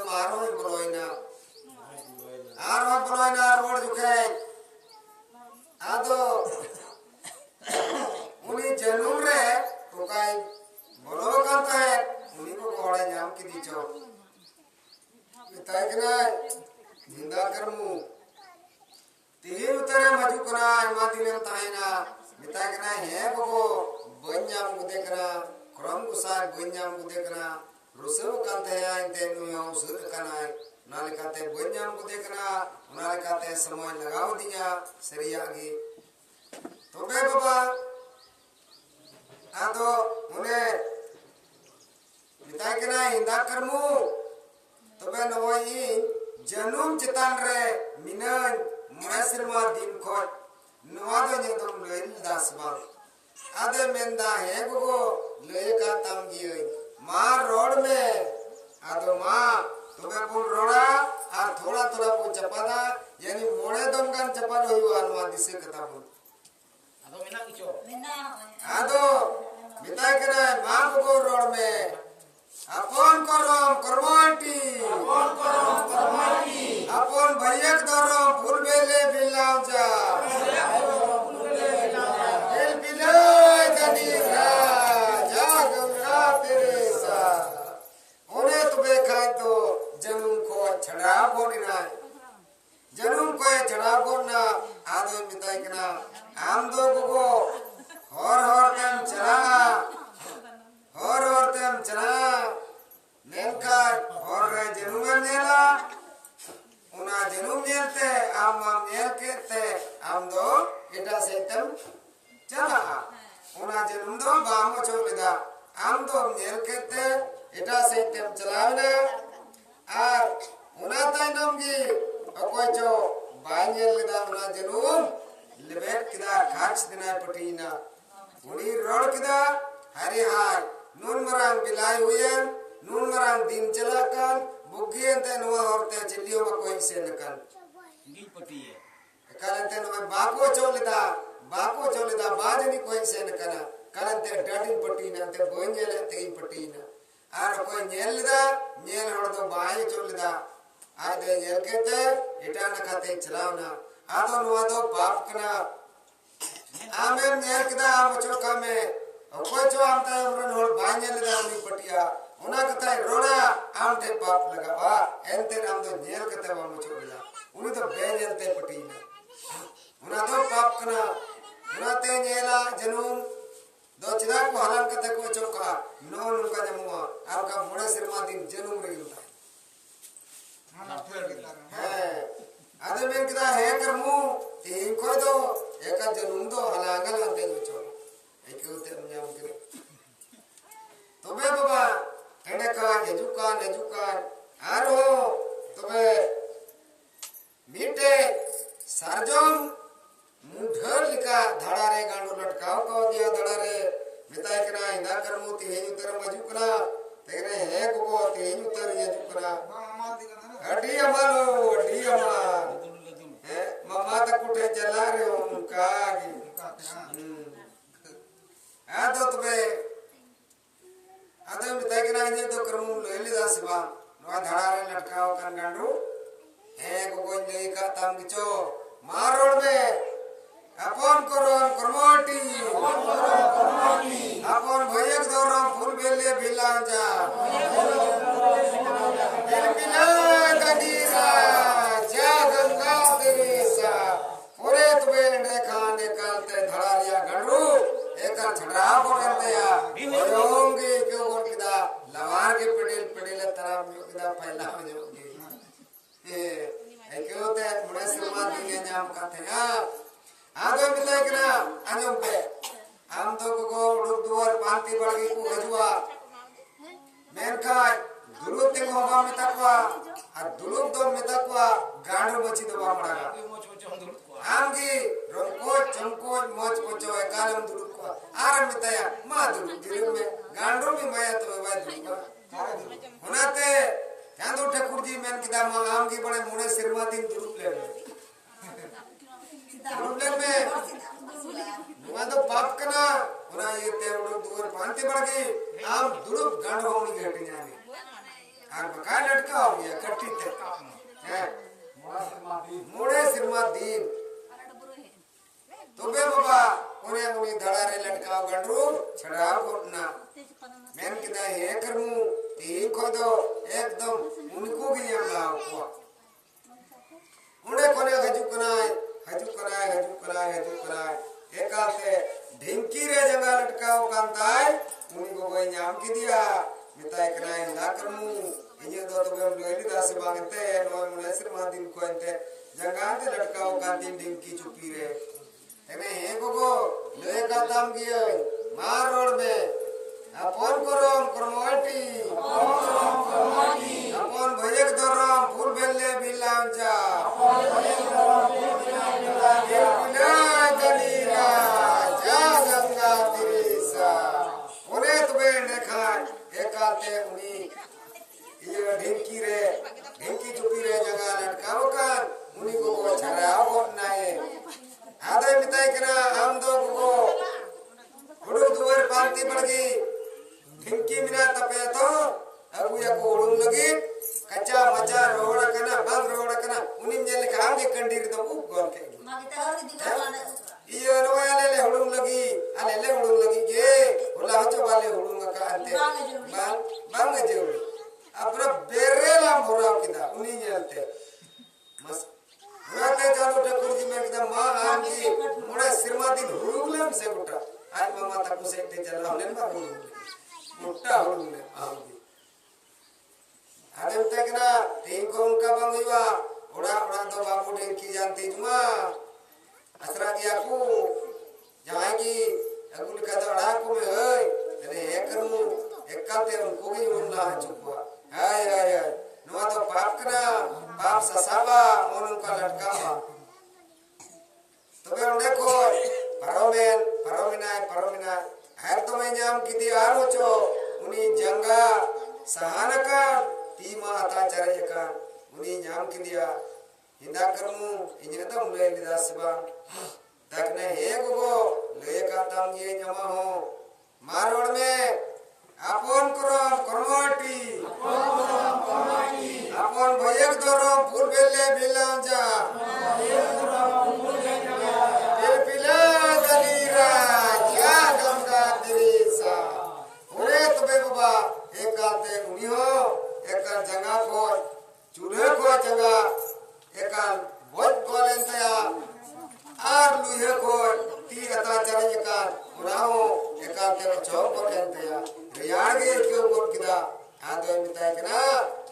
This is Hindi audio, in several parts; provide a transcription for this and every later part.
मारो बोलोइना आरो बोलोइना रोड जुके आदो उनी जनुम रे कोकाई बोलो कांता है उनी को कोड़े नाम की दीचो इताई कना निंदा करमु तिही उतरे मजु कना इमादिने ताइना इताई कना है बगो बन्याम गुदे कना क्रम गुसाय बन्याम गुदे कना रुसव कांते है इंते नुयो सुर कना नाले काते बन्याम गुदे कना नाले काते समय लगाव दिया सरियागी तो बे बाबा आदो उन्हें मिताई कना हिंदा करमु तबे नवई जनुम चितान रे मिनन मुरासिरमा दिन खोट नवादो निदम लैल दासबा आदे मेंदा है गो लय का तमगी मा रोड में आदो मा तबे पुन रोड़ा आ थोड़ा थोड़ा पु चपादा यानी मोड़े दम कान चपाद होई आनवा दिसे कथा पुन आदो मिना किचो आदो मिताई कना मा गो रोड में अपन करम करमाटी अपन भैयक दरम फूल बेले बिलाव जा दिल बिलोय कनीरा जा गंगा तेरेसा ओने तुबे खाय तो जनुम को छड़ा बोलिना जनुम को छड़ा बोलना आदो मिताई कना आम दो गो हर तेम चला हर तेम चला नेलकार और जनुम नेला उना जनुम नेलते आम नेल केते आम दो एटा सेतम चला उना जनुम दो बामो चोलिदा आम दो नेल केते एटा सेतम चलावना आर उना ताइनम गी अकोय चो बांगेल लिदा उना जनुम लेबेट किदा खाच दिना पटीना उनी रोड किदा हरि हाय नून मरांग बिलाई हुयन नून मरांग दिन चला कान बुग्गी अंते नुआ होरते चिल्लियो में कोई से नकन गिल पटी है कालंते नुआ बाको चोलिदा बाजनी कोई से नकना कालंते डाडिन पटी न अंते बोंजेले ते पटी न आर कोई नेलदा नेल हड़दो बाय चोलिदा आदे नेल केते एटा न खाते चलावना आदो नुआ दो पाप कना आमे नेल किदा आम चोका में कोई जो आमता हमरन होल बांजेलेदा नी पटिया उना कथा रोड़ा आमते पाप लगावा एंते नाम तो नेल कते बाम चोला उनी तो बेनेलते पटीना उना दो पाप कना उना ते नेला जनुम दो चिदा को हलन कते को चौका नो नुका जमुआ आपका मोड़े सिरमा दिन जनुम रेलता है आदे में किदा है करमु तीन को दो एका जनुम दो हलांगल अंते चो एकोते मयाम करे तबे बाबा एनेका नेजुकान आरो तबे मीटे सारजम मुढर लिका धड़ा रे गांडो लटकाव को दिया धड़ा रे मिताई कना इंदा करमु तेहेन उतर मजु कना तेरे है गो तेहेन उतर यजु कना अडी अमालो है मम्मा त कुटे चला रे उनका आदो तबे आदो मिताई कना इंजे तो करमु लेली दासबा नवा धड़ा रे लटकाव कन गांडो है गो ले का तम गिचो मारोड में अपन करम करमाटी अपन भयक दरम फूल बेले बिलाव जा दिल बिलोय कनीरा जा गंगा तेरेसा ओरे तुबे देखा निकलते धड़ा लिया गंडू एका छड़ा बोलते या होंगे क्यों बोल किदा लवार के पड़ेल तरह किदा पहला हो जाओगे ए क्यों ते मुड़े सिरमा दिने नाम काथे आदो मिताई कना आजम पे हम तो को उड़ुक दुआर पांती बड़गी को हजुआ मेनकाय दुलुक ते होगा मितकवा आ दुलुक दो मितकवा गांडो बची दो बामड़ा आमगी रंको चमको मोच पोचो एकालम दुलुक को आरम मिताया मा दुलुक दिल में गांडो में माया तो वा दुलुक होनाते चांदो ठाकुर जी मेन किदा मा आमगी बड़े मुने सिरमा दिन दुलुक ले प्रॉब्लम में नुआ तो पाप कना होना ये ते उड़ दूर पांते पड़ गई आम दुलुक गांडो होनी घटी जाने आर बका लटका हो गया कट्टी ते हैं मोड़े सिरमा दीन तो बे बाबा उन्हें उन्हीं धड़ा रे लटकाओ गंडरू छड़ा कोटना मैंने किदा ये करमू तीन को दो एकदम उनको भी हम लाओ को उन्हें कोने हजू कनाए एक आते ढिंकी रे जंगा लटकाओ कांताय उन्हीं को कोई नाम की दिया मिताई कनाए ना करमू इन्हें दो तो हम लोग दास मांगते हैं नौ मुनेसर मादिन को अंते जंगा ते लटकाओ कांती ढिंकी चुपी रे एने हे गोगो ले का दाम किए मार रोड में अपन करम करमोटी अपन भयक दरम फूल बेले बिलांजा अपन भयक दरम फूल बेले बिलांजा जलीला जा गंगा तिरेसा ओरे तुबे देखा एकाते उनी ये ढिंकी चुपी रे जगह लटकाओ कान उनी को छराओ बोलना है आदे मिताई करा हम दो को हुडू दुवर पांती पड़ गई ढिंकी मिला तपे तो अब ये को हुडू लगी कच्चा मचा रोड़ा कना बंद रोड़ा कना उन्हीं ने लिखा आगे कंडीर तो गोल के ये रोया ले हुडू लगी अले ले हुडू लगी के होला हचो वाले हुडू का अंते बांग जे अब बेरेला मोरा किदा उन्हीं ने अंते मस राते चालू ठाकुर जी में एकदम मां आम की मोड़ा सिरमा दिन हुडूलम से गुटा आज मामा तक से ते चला हमने ना मोटा हुडूले आम की आदम तक ना तीन को उनका बंगवा उड़ा तो बाबू ने की जानती जुमा असरा दिया को जहां की अगुल का दड़ा को में है अरे एक करूं एक काते उनको भी उन्ना चुपवा हाय नुआ तो पाप करा पाप ससाबा उनका लटकावा तो बे देखो परमिना हर तो मैं नाम की दी आरोचो उनी जंगा सहानका तीमा आता चरेका उनी नाम की दिया हिंदा करमु इन्हें तो मुले लिदासबा तकने हे गोगो ले का ताम ये जमा हो मारोड़ में अपन करम करमोटी अपन भयक दरम फूल बेले बिलांजा दिल पिला दलीरा क्या गंगा तिरेसा ओरे तबे बाबा एक आते उनी हो एक जगह को चूल्हे को जगह एक बहुत बोलें तया आर लुहे को ती अता चले का उराओ एक आते चौक को तया रियाड़ के क्यों कोट किदा आदो मिताई कना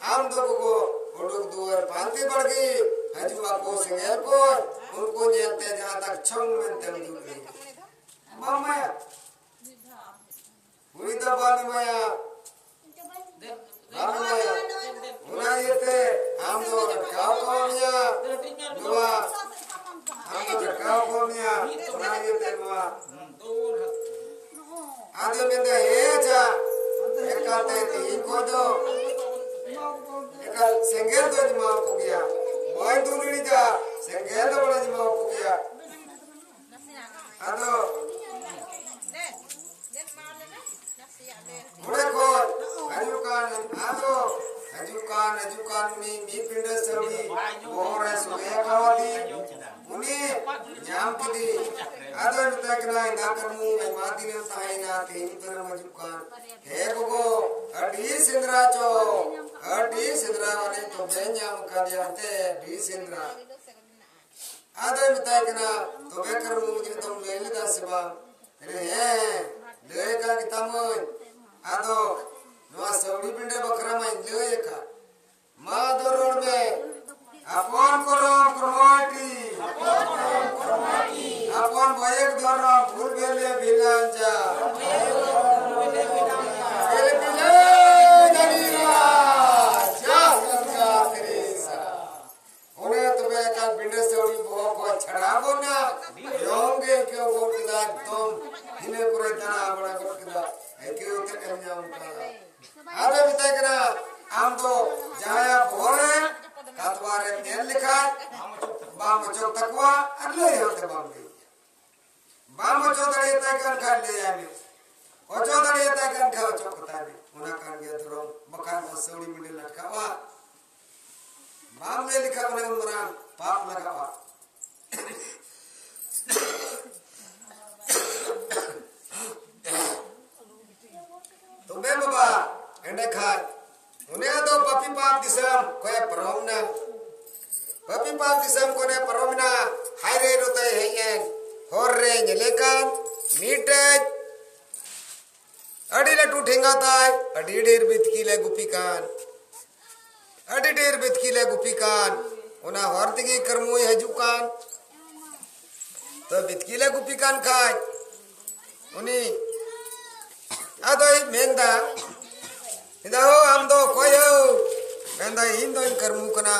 हम दो को उड़ुक दुवर पांती पड़ गई हजुआ को सिंगल को उनको जेलते जहां तक छंग में तम दूरी मामा हुई तो बानी माया उना येते हम दो रकाव कोनिया दुआ हम दो रकाव कोनिया उना येते दुआ आदे में दे हेजा एक आते तीन को दो एक सेंगेल तो जमा हो गया बोय दूनी जा सेंगेल तो बड़ा जमा हो गया आदो बड़े को हजुकान उनी मी पिंड सड़ी बोरे सुगे खावती उनी जाम की आदो तकना ना करमु मादी ने ताई ना तीन पर हजुकान हे गोगो अडी सिंद्रा वाले तो बेन्याम का दियाते डी सिंद्रा आदो तकना तो बे करमु मुझे तुम ले लेदा सेवा रे ले का कितामो आदो नुआ सौड़ी पिंडे बकरा में ले का मा दो रोड में अपन करम करमाटी अपन भयक दरम फूल बेले बिलांजा बेले बिले दलीरा जा गंगा तिरेसा ओने तो बे का पिंडे सौड़ी बो को छड़ाबो ना योंगे क्यों बोलदा तुम इने करे तना बड़ा करदा क्यों ते कन्या उनका आदे बिता करा हम तो जाया भोरे कातवारे में लिखा बाम चौक तकवा अगले होते बाम चौक दड़े तक कर ले आने ओ चौक दड़े तक कर चौक ताने ona kan ge thorong bakan sauri minde latkawa bam le likha bana marang pap lagawa to me baba ende khan une do papi pap disam koya paromna papi pap disam kone paromna haire rote heyen horre nyelekan mitaj adi latu thengatai adi der bitkile gupikan adi der bitkile gupikan ona hortigi karmui hajukan to bitkile gupikan khai uni adoi menda idaho amdo koyo menda indo karmu kana